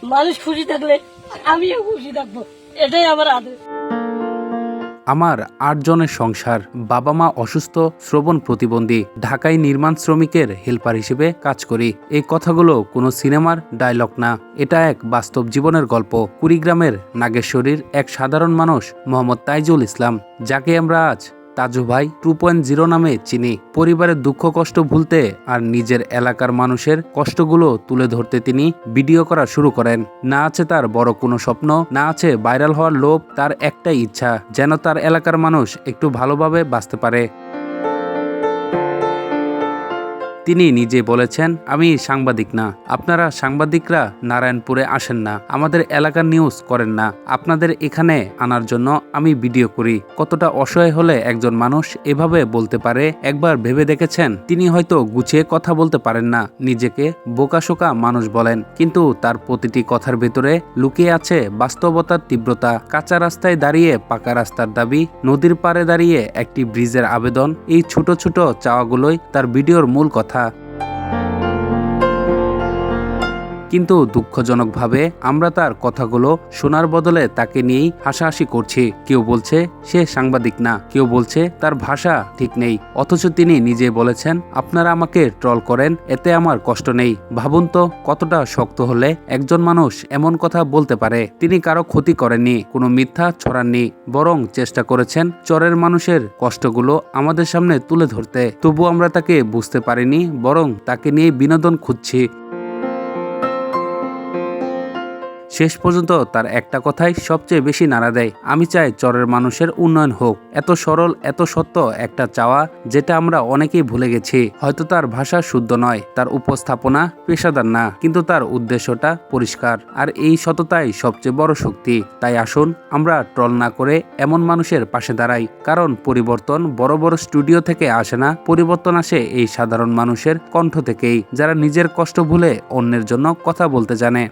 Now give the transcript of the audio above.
মানুষ খুশি থাকলে আমিও খুশি থাকবো, এটাই আমার আদেশ। আমার 8 জনের সংসার, বাবা মা অসুস্থ, শ্রবণ প্রতিবন্ধী, ঢাকায় নির্মাণ শ্রমিকের হেল্পার হিসেবে কাজ করি। এই কথাগুলো কোনো সিনেমার ডায়লগ না, এটা এক বাস্তব জীবনের গল্প। কুড়িগ্রামের নাগেশ্বরীর এক সাধারণ মানুষ মোহাম্মদ তাইজুল ইসলাম, যাকে আমরা আজ তাজু ভাই 2.0 নামে চিনি। পরিবারের দুঃখ কষ্ট ভুলতে আর নিজের এলাকার মানুষের কষ্টগুলো তুলে ধরতে তিনি ভিডিও করা শুরু করেন। না আছে তার বড় কোনো স্বপ্ন, না আছে ভাইরাল হওয়ার লোভ, তার একটাই ইচ্ছা যেন তার এলাকার মানুষ একটু ভালোভাবে বাঁচতে পারে। তিনি নিজে বলেছেন, আমি সাংবাদিক না, আপনারা সাংবাদিকরা নারায়ণপুরে আসেন না, আমাদের এলাকার নিউজ করেন না, আপনাদের এখানে আনার জন্য আমি ভিডিও করি। কতটা অসহায় হলে একজন মানুষ এভাবে বলতে পারে একবার ভেবে দেখেছেন? তিনি হয়তো গুছিয়ে কথা বলতে পারেন না, নিজেকে বোকাশোকা মানুষ বলেন, কিন্তু তার প্রতিটি কথার ভেতরে লুকিয়ে আছে বাস্তবতার তীব্রতা। কাঁচা রাস্তায় দাঁড়িয়ে পাকা রাস্তার দাবি, নদীর পাড়ে দাঁড়িয়ে একটি ব্রিজের আবেদন, এই ছোট ছোট চাওয়াগুলোই তার ভিডিওর মূল কথা। কিন্তু দুঃখজনকভাবে আমরা তার কথাগুলো শোনার বদলে তাকে নিয়েই হাসাহাসি করছি। কেউ বলছে সে সাংবাদিক না, কেউ বলছে তার ভাষা ঠিক নেই, অথচ তিনি নিজে বলেছেন, আপনারা আমাকে ট্রল করেন, এতে আমার কষ্ট নেই। ভাবুন তো কতটা শক্ত হলে একজন মানুষ এমন কথা বলতে পারে। তিনি কারো ক্ষতি করেননি, কোনো মিথ্যা ছড়াননি, বরং চেষ্টা করেছেন চরের মানুষের কষ্টগুলো আমাদের সামনে তুলে ধরতে। তবু আমরা তাকে বুঝতে পারিনি, বরং তাকে নিয়ে বিনোদন খুঁজছি। শেষ পর্যন্ত তার একটা কথাই সবচেয়ে বেশি নাড়া দেয়, আমি চাই চরের মানুষের উন্নয়ন হোক। এত সরল, এত সত্য একটা চাওয়া, যেটা আমরা অনেকেই ভুলে গেছি। হয়তো তার ভাষা শুদ্ধ নয়, তার উপস্থাপনা পেশাদার না, কিন্তু তার উদ্দেশ্যটা পরিষ্কার, আর এই সততাই সবচেয়ে বড় শক্তি। তাই আসুন আমরা ট্রল না করে এমন মানুষের পাশে দাঁড়াই, কারণ পরিবর্তন বড় বড় স্টুডিও থেকে আসে না, পরিবর্তন আসে এই সাধারণ মানুষের কণ্ঠ থেকেই, যারা নিজের কষ্ট ভুলে অন্যের জন্য কথা বলতে জানে।